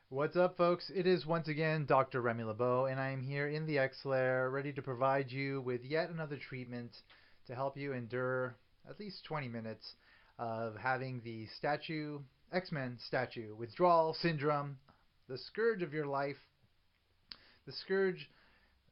What's up, folks? It is once again Dr. Remy LeBeau, and I am here in the X-Lair, ready to provide you with yet another treatment to help you endure at least 20 minutes of having the X-Men statue withdrawal syndrome, the scourge of your life, the scourge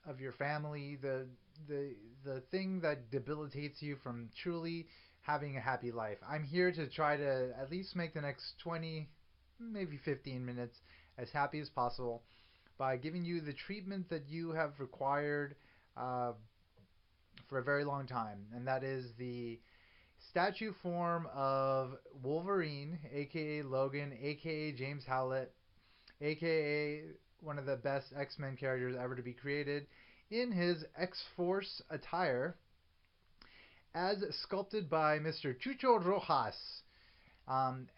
of your family, the the thing that debilitates you from truly having a happy life. I'm here to try to at least make the next 20, maybe 15 minutes as happy as possible by giving you the treatment that you have required uh, for a very long time, and that is the statue form of Wolverine, aka Logan, aka James Howlett, aka one of the best X Men characters ever to be created, in his X Force attire, as sculpted by Mr. Chucho Rojas,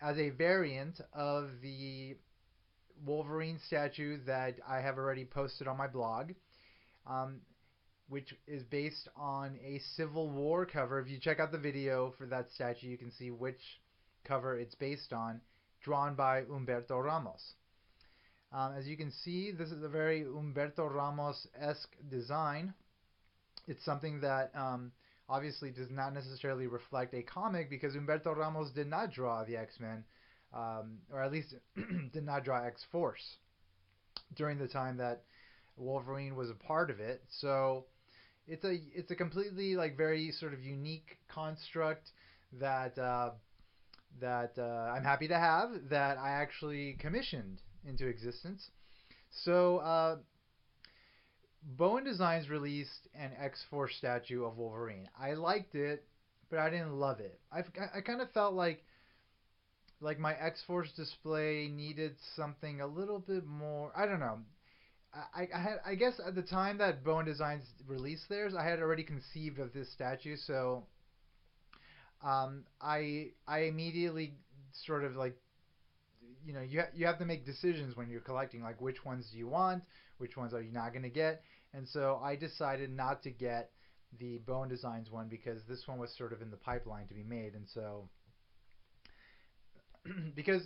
as a variant of the Wolverine statue that I have already posted on my blog, um, which is based on a Civil War cover. If you check out the video for that statue, you can see which cover it's based on, drawn by Humberto Ramos. As you can see, this is a very Humberto Ramos-esque design. It's something that obviously does not necessarily reflect a comic because Humberto Ramos did not draw the X-Men, or at least did not draw X-Force during the time that Wolverine was a part of it. So it's a completely like very sort of unique construct that I'm happy to have, that I actually commissioned into existence. So Bowen Designs released an X-Force statue of Wolverine. I liked it, but I didn't love it. I kind of felt like my X-Force display needed something a little bit more. I don't know. I guess at the time that Bowen Designs released theirs, I had already conceived of this statue, so I immediately sort of like, you have to make decisions when you're collecting, like which ones do you want, which ones are you not going to get. And so I decided not to get the Bone Designs one because this one was sort of in the pipeline to be made. And so because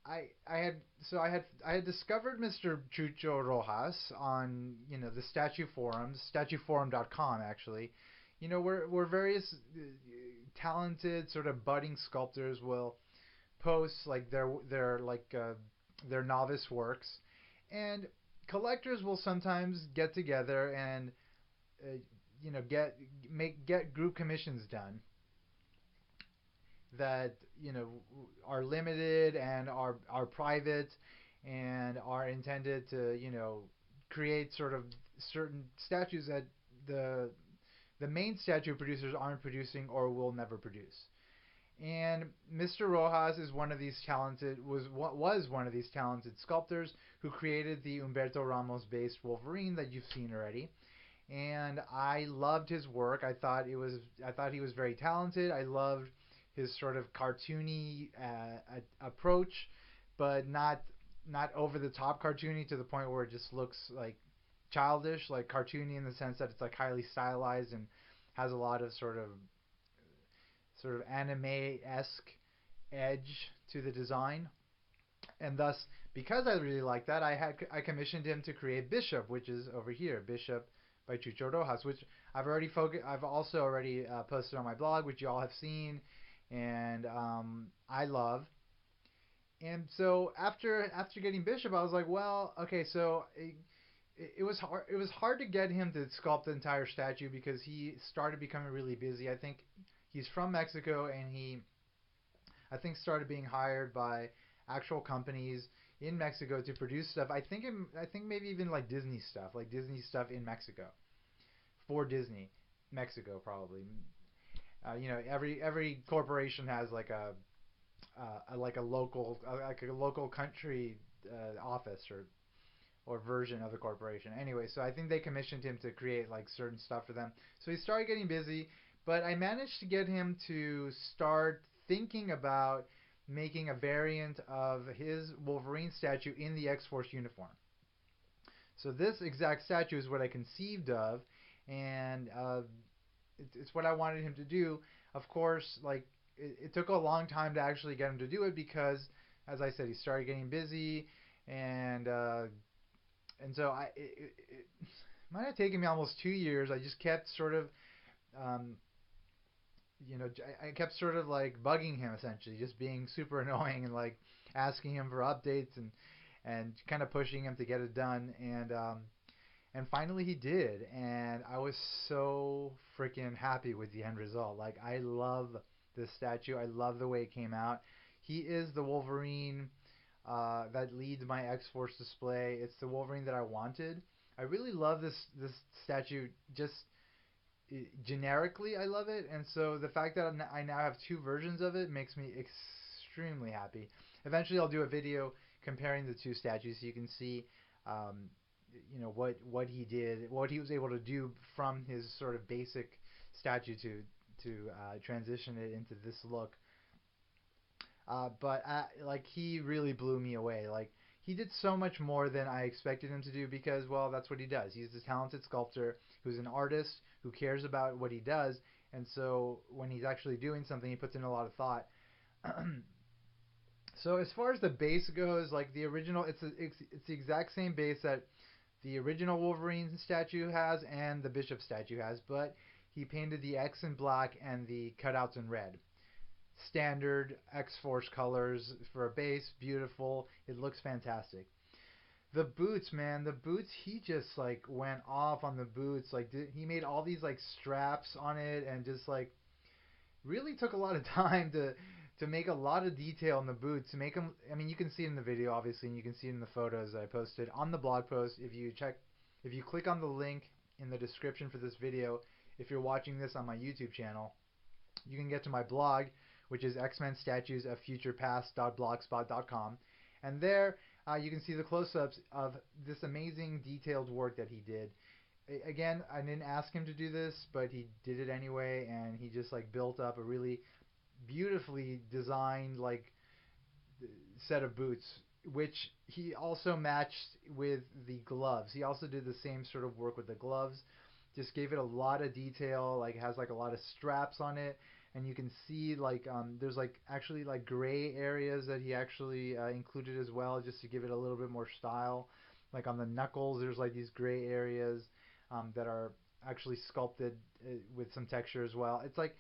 I had discovered Mr. Chucho Rojas on, the statue forums, statueforum.com actually. Where various talented sort of budding sculptors will post like their novice works, and collectors will sometimes get together and get group commissions done that are limited and are private and are intended to create sort of certain statues that the the main statue producers aren't producing or will never produce. And Mr. Rojas is one of these talented was one of these talented sculptors who created the Humberto Ramos based Wolverine that you've seen already. And I loved his work. I thought he was very talented. I loved his sort of cartoony approach, but not over the top cartoony to the point where it just looks like childish, like cartoony in the sense that it's like highly stylized and has a lot of sort of anime-esque edge to the design. And thus, because I really like that, I commissioned him to create Bishop, which is over here, Bishop by Chucho Rojas, which I've also already posted on my blog, which you all have seen, and I love. And so after getting Bishop, I was like, well, okay, so it was hard. It was hard to get him to sculpt the entire statue because he started becoming really busy. I think he's from Mexico, and I think started being hired by actual companies in Mexico to produce stuff. I think maybe even like Disney stuff in Mexico for Disney, Mexico probably. Every corporation has like a local country office or version of the corporation. Anyway, so I think they commissioned him to create like certain stuff for them. So he started getting busy, but I managed to get him to start thinking about making a variant of his Wolverine statue in the X-Force uniform. So this exact statue is what I conceived of, and it's what I wanted him to do. Of course, like it took a long time to actually get him to do it because, as I said, he started getting busy, and uh, and so it might have taken me almost 2 years. I just kept sort of um, I kept sort of like bugging him essentially, just being super annoying and like asking him for updates and kind of pushing him to get it done. And finally he did, and I was so freaking happy with the end result. Like I love this statue. I love the way it came out. He is the Wolverine that leads my X Force display. It's the Wolverine that I wanted. I really love this statue. Just generically, I love it, and so the fact that I now have two versions of it makes me extremely happy. Eventually, I'll do a video comparing the two statues so you can see, um, what he did, what he was able to do from his sort of basic statue to transition it into this look. But like he really blew me away. Like he did so much more than I expected him to do because well, that's what he does. He's a talented sculptor who's an artist who cares about what he does, and so when he's actually doing something, he puts in a lot of thought. So as far as the base goes, like the original, it's the exact same base that the original Wolverine statue has and the Bishop statue has, but he painted the X in black and the cutouts in red. Standard X Force colors for a base, beautiful. It looks fantastic. The boots, man, the boots. He just like went off on the boots. Like he made all these like straps on it, and just like really took a lot of time to make a lot of detail in the boots to make them. I mean, you can see it in the video, obviously, and you can see it in the photos I posted on the blog post. If you click on the link in the description for this video, if you're watching this on my YouTube channel, you can get to my blog, which is X-Men Statues of Future Past.blogspot.com, and there you can see the close-ups of this amazing detailed work that he did. Again, I didn't ask him to do this, but he did it anyway, and he just like built up a really beautifully designed like set of boots, which he also matched with the gloves. He also did the same sort of work with the gloves. Just gave it a lot of detail. Like it has like a lot of straps on it, and you can see like there's like actually like gray areas that he actually included as well, just to give it a little bit more style. Like on the knuckles, there's like these gray areas that are actually sculpted with some texture as well. It's like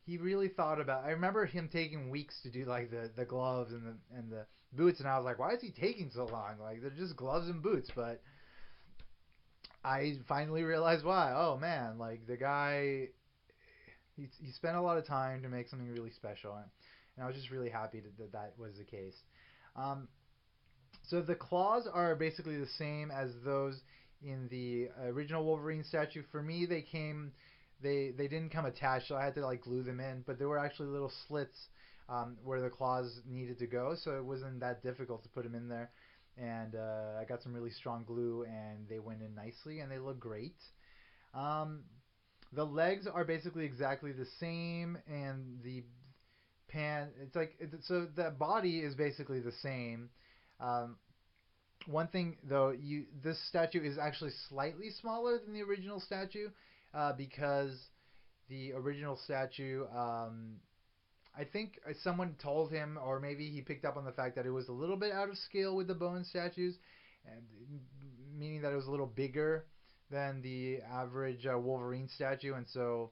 he really thought about. I remember him taking weeks to do like the gloves and the boots, and I was like, why is he taking so long? Like they're just gloves and boots. But I finally realized why. Oh man, like the guy, he spent a lot of time to make something really special, and I was just really happy that was the case. Um, so the claws are basically the same as those in the original Wolverine statue. For me, they didn't come attached, so I had to like glue them in. But there were actually little slits where the claws needed to go, so it wasn't that difficult to put them in there. And I got some really strong glue, and they went in nicely, and they look great. Um, the legs are basically exactly the same, and the it's like so the body is basically the same. Um, One thing though, you this statue is actually slightly smaller than the original statue because the original statue, I think someone told him, or maybe he picked up on the fact that it was a little bit out of scale with the Bowen statues, and meaning that it was a little bigger than the average Wolverine statue, and so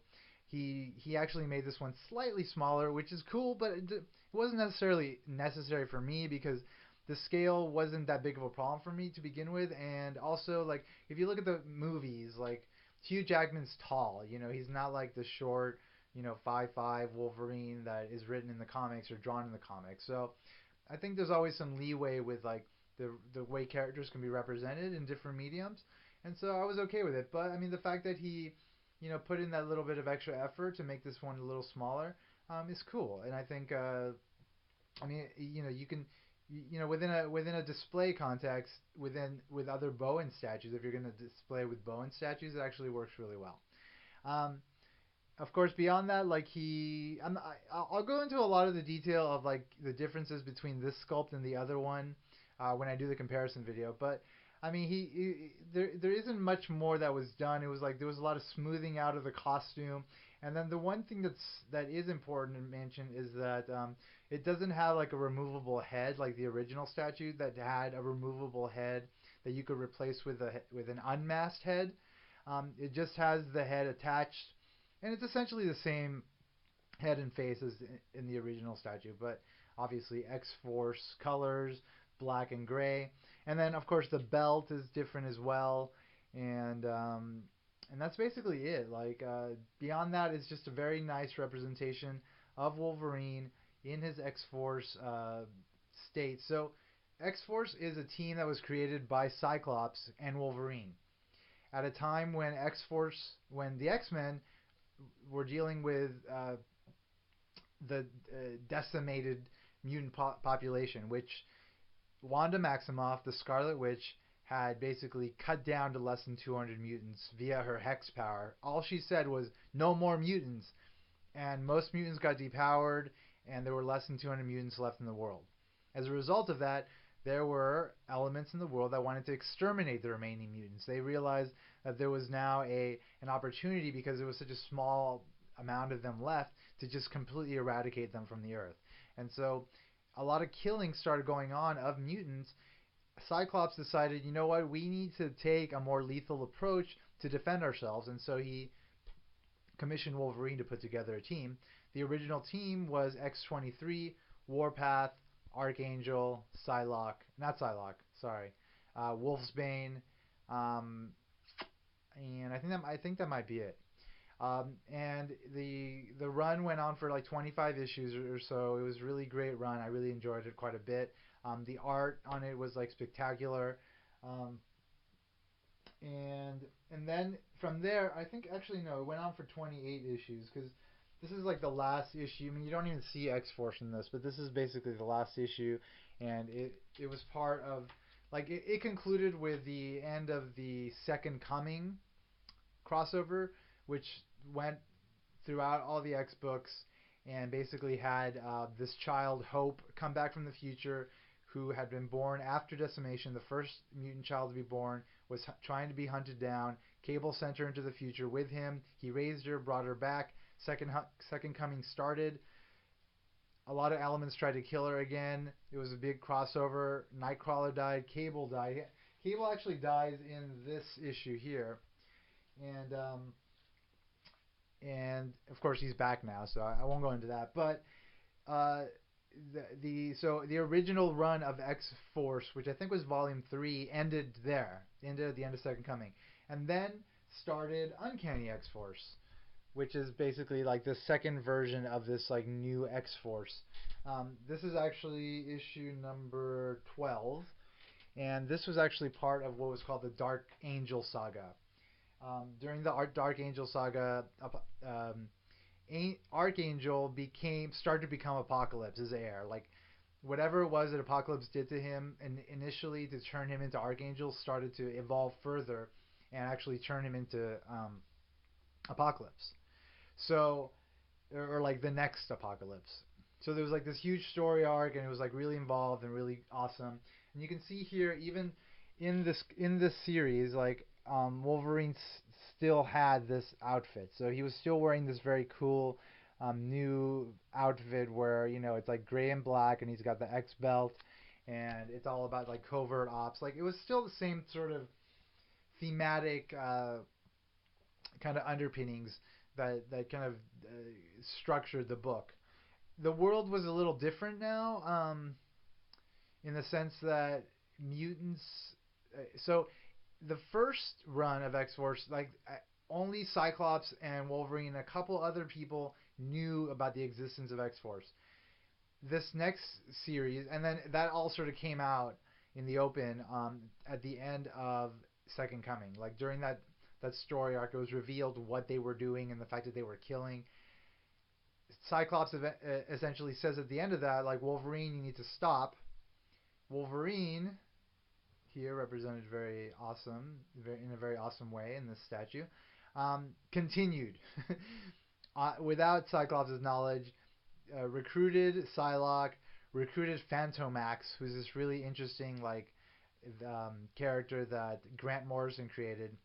he actually made this one slightly smaller, which is cool, but it wasn't necessarily necessary for me because the scale wasn't that big of a problem for me to begin with, and also like if you look at the movies, like Hugh Jackman's tall, he's not like the short 5'5" Wolverine that is written in the comics or drawn in the comics. So I think there's always some leeway with like the way characters can be represented in different mediums, and so I was okay with it. But I mean, the fact that he, put in that little bit of extra effort to make this one a little smaller, is cool. And I think, I mean, you can, within a display context, with other Bowen statues, if you're going to display with Bowen statues, it actually works really well. Um, of course, beyond that, like I'll go into a lot of the detail of like the differences between this sculpt and the other one when I do the comparison video. But I mean, there isn't much more that was done. It was like there was a lot of smoothing out of the costume, And then the one thing that is important to mention is that it doesn't have like a removable head like the original statue that had a removable head that you could replace with an unmasked head. It just has the head attached, and it's essentially the same head and face as in the original statue, but obviously X-Force colors, black and gray, and then of course the belt is different as well, and and that's basically it. Like beyond that, it's just a very nice representation of Wolverine in his X-Force state. So X-Force is a team that was created by Cyclops and Wolverine at a time when when the X-Men were dealing with the decimated mutant population, which Wanda Maximoff, the Scarlet Witch, had basically cut down to less than 200 mutants via her hex power. All she said was, no more mutants. And most mutants got depowered, and there were less than 200 mutants left in the world. As a result of that, there were elements in the world that wanted to exterminate the remaining mutants. They realized that there was now an opportunity, because there was such a small amount of them left, to just completely eradicate them from the earth. And so a lot of killing started going on of mutants. Cyclops decided, you know what, we need to take a more lethal approach to defend ourselves, and so he commissioned Wolverine to put together a team. The original team was X-23, Warpath, Archangel, Wolfsbane, and I think that might be it. And the run went on for like 25 issues or so. It was a really great run. I really enjoyed it quite a bit. The art on it was like spectacular. Um, and then from there, I think actually no, it went on for 28 issues, because this is like the last issue. I mean, you don't even see X Force in this, but this is basically the last issue, and it was part of like it concluded with the end of the Second Coming crossover, which went throughout all the X books and basically had this child Hope come back from the future, who had been born after decimation. The first mutant child to be born was trying to be hunted down. Cable sent her into the future with him. He raised her, brought her back. Second Coming started. A lot of elements tried to kill her again. It was a big crossover. Nightcrawler died. Cable died. Cable actually dies in this issue here, and of course he's back now, so I won't go into that. But uh, the original run of X Force, which I think was Volume 3, ended there. Ended at the end of Second Coming, and then started Uncanny X Force, which is basically like the second version of this like new X Force. This is actually issue number 12, and this was actually part of what was called the Dark Angel Saga. During the Dark Angel Saga, Archangel started to become Apocalypse's heir. Like whatever it was that Apocalypse did to him, and initially to turn him into Archangel, started to evolve further and actually turn him into Apocalypse. So, or like the next Apocalypse. So there was like this huge story arc, and it was like really involved and really awesome. And you can see here, even in this series, like Wolverine still had this outfit, so he was still wearing this very cool new outfit where it's like gray and black, and he's got the X belt, and it's all about like covert ops. Like it was still the same sort of thematic kind of underpinnings that kind of structured the book. The world was a little different now, in the sense that mutants. So the first run of X Force, like only Cyclops and Wolverine and a couple other people knew about the existence of X Force. This next series, and then that all sort of came out in the open at the end of Second Coming. Like during that story arc, it was revealed what they were doing and the fact that they were killing. Cyclops essentially says at the end of that, like, Wolverine, you need to stop. Wolverine, here represented very awesome, in a very awesome way in this statue, continued. Without Cyclops' knowledge, recruited Psylocke, recruited Phantomax, who's this really interesting character that Grant Morrison created,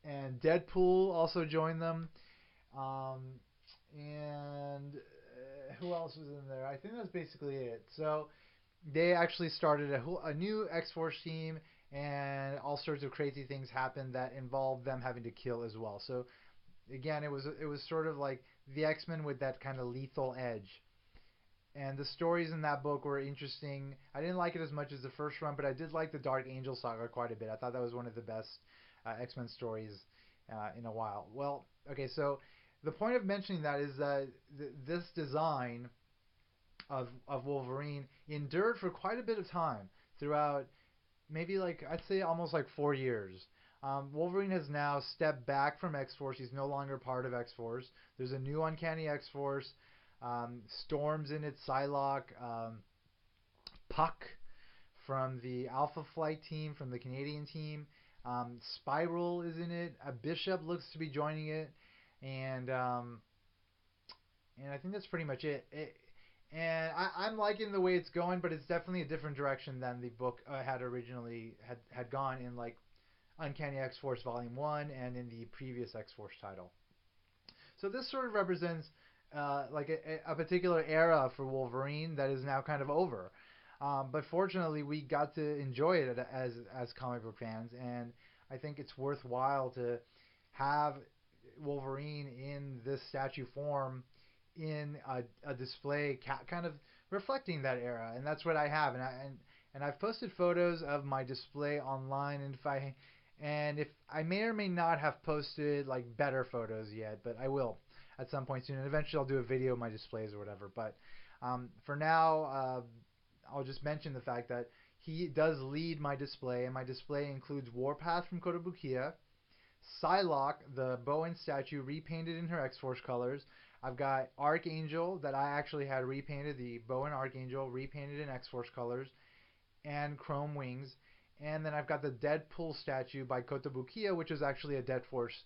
and Deadpool also joined them. Um, and who else was in there? I think that's basically it. So they actually started a new X-Force team, and all sorts of crazy things happened that involved them having to kill as well. So again, it was sort of like the X-Men with that kind of lethal edge. And the stories in that book were interesting. I didn't like it as much as the first run, but I did like the Dark Angel saga quite a bit. I thought that was one of the best X-Men stories in a while. Well, okay, so the point of mentioning that is that this design of Wolverine endured for quite a bit of time throughout, maybe like I'd say almost like 4 years. Wolverine has now stepped back from X Force. He's no longer part of X Force. There's a new Uncanny X Force. Storm's in it. Psylocke, Puck from the Alpha Flight team, from the Canadian team. Spiral is in it. A Bishop looks to be joining it, and and I think that's pretty much it. And I'm liking the way it's going, but it's definitely a different direction than the book had originally had gone in, like Uncanny X Force Volume One and in the previous X Force title. So this sort of represents like a particular era for Wolverine that is now kind of over. But fortunately, we got to enjoy it as comic book fans, and I think it's worthwhile to have Wolverine in this statue form in a display kind of reflecting that era, and that's what I have. And I've posted photos of my display online, and if I may or may not have posted like better photos yet, but I will at some point soon. And eventually, I'll do a video of my displays or whatever. But for now, I'll just mention the fact that he does lead my display, and my display includes Warpath from Kotobukiya, Psylocke, the Bowen statue, repainted in her X-Force colors. I've got Archangel that I actually had repainted, the Bowen Archangel, repainted in X-Force colors and chrome wings. And then I've got the Deadpool statue by Kotobukiya, which is actually an X-Force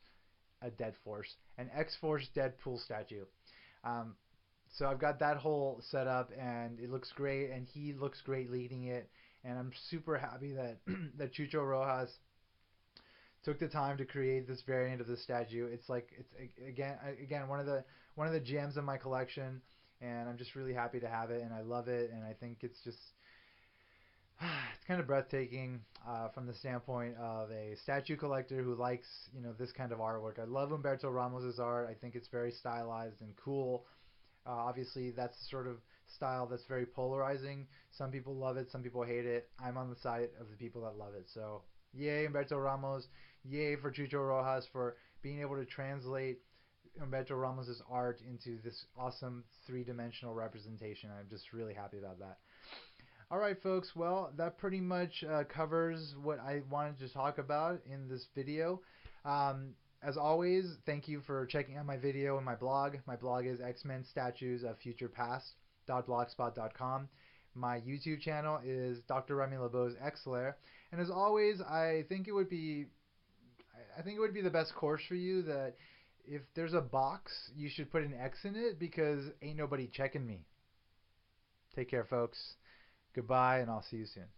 Deadpool statue. Um, so I've got that whole set up, and it looks great, and he looks great leading it. And I'm super happy that that Chucho Rojas took the time to create this variant of the statue. It's like it's again one of the gems of my collection, and I'm just really happy to have it, and I love it, and I think it's just it's kind of breathtaking from the standpoint of a statue collector who likes this kind of artwork. I love Humberto Ramos's art. I think it's very stylized and cool. Obviously, that's the sort of style that's very polarizing. Some people love it, some people hate it. I'm on the side of the people that love it. So, yay, Humberto Ramos. Yay for Chucho Rojas for being able to translate Humberto Ramos's art into this awesome three-dimensional representation. I'm just really happy about that. All right, folks. Well, that pretty much covers what I wanted to talk about in this video. As always, thank you for checking out my video and my blog. My blog is X-Men Statues of Future Past.blogspot.com. My YouTube channel is Dr. Remy LeBeau's X-Lair. And as always, I think it would be the best course for you that if there's a box, you should put an X in it because ain't nobody checking me. Take care, folks. Goodbye, and I'll see you soon.